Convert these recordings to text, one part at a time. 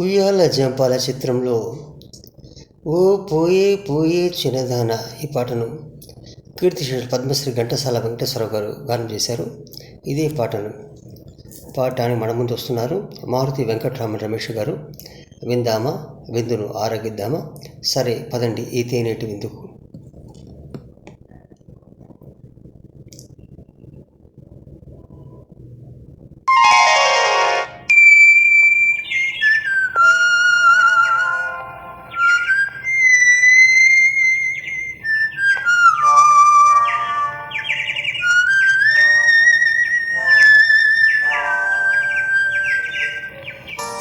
ఉయ్యాల జంపాల చిత్రంలో ఓ పోయే పోయే చిన్నదాన ఈ పాటను కీర్తిశేషులు పద్మశ్రీ ఘంటసాల వెంకటేశ్వరరావు గారు గానం చేశారు. ఇదే పాటను పాడటానికి మన ముందు వస్తున్నారు మారుతి వెంకటరామన్ రమేష్ గారు. విందామా విందును ఆరగిద్దామా, సరే పదండి ఈ తేనేటి విందుకు.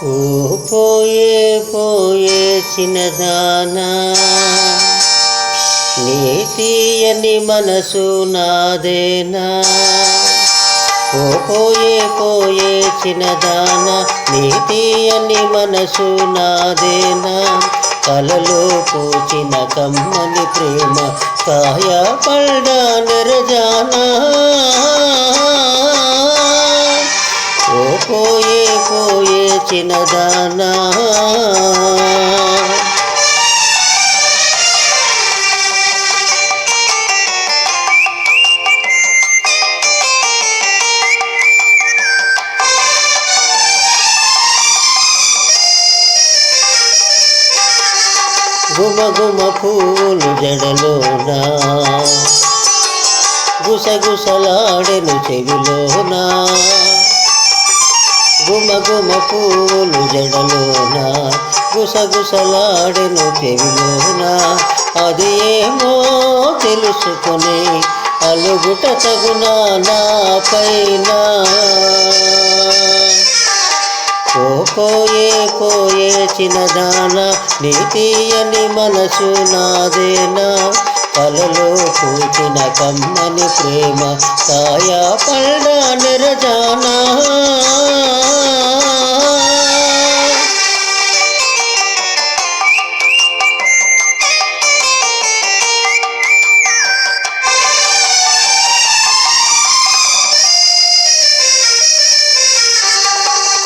ఓ పోయే పోయే చిన్నదానా, నీ తీయని మనసు నాదేనా. ఓ పోయే పోయే చిన్నదానా, నీ తీయని మనసు నాదేనా. కలలో పూచిన కమ్మని ప్రేమ కాయ పల్డా నిరజానా. ఓ పోయే పోయే చిన్నదానా, గుమ గుమ పూలు జడలోనా, గుసగుసలాడెను చెవిలోనా. గుమ గుమ పూలు జడలోనా, గుసగుసలాడెను చెవిలోనా. అది ఏమో తెలుసుకుని అలుగుట తగునా నా పైన. ఓ పోయే పోయే చిన్నదానా, నీ తీయని మనసు నాదేనా. కలలో పూచిన కమ్మని ప్రేమ కాయ పల్డా నిరజానా.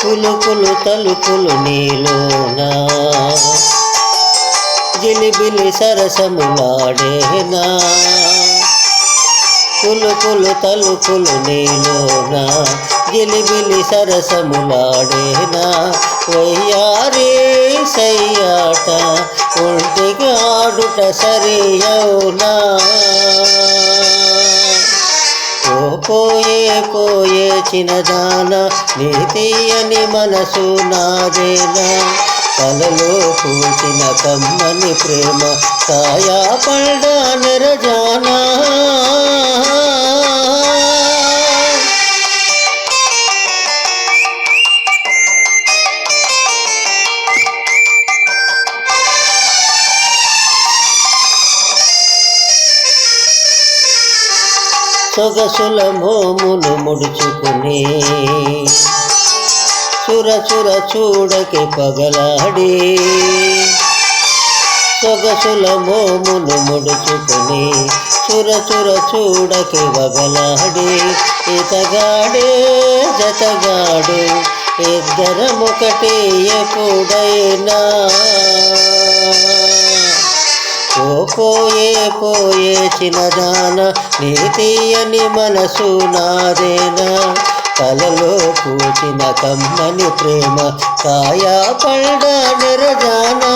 పులుపులు తలుపులు నీలోనా, జిలిబిలి సరసములాడేనా. పులుపులు తలుపులు నీలోనా, జిలిబిలి సరసములాడేనా. వయ్యారే సయ్యాట ఒంటిగా ఆడుట సరియౌనా. ఓ పోయే పోయే చిన్నదానా, నీ తీయని మనసు నాదేనా. కలలో పూచిన కమ్మని ప్రేమ కాయ పల్డా నిరజానా. సొగసుల మోమును ముడుచుకుని చుర చుర చూడకి పగలాడి. సొగసుల మోమును ముడుచుకుని చుర చుర చూడకి పగలాడి. ఇతగాడే జతగాడు ఇద్దరమొకటి ఎప్పుడైనా. ఓ పోయే పోయే చిన్నదానా, నీ తీయని మనసు నాదేనా. కలలో పూచిన కమ్మని ప్రేమ కాయ పల్డా నిరజానా.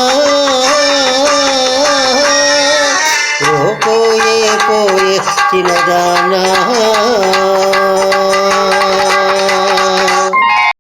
ఓ పోయే పోయే చిన్నదానా.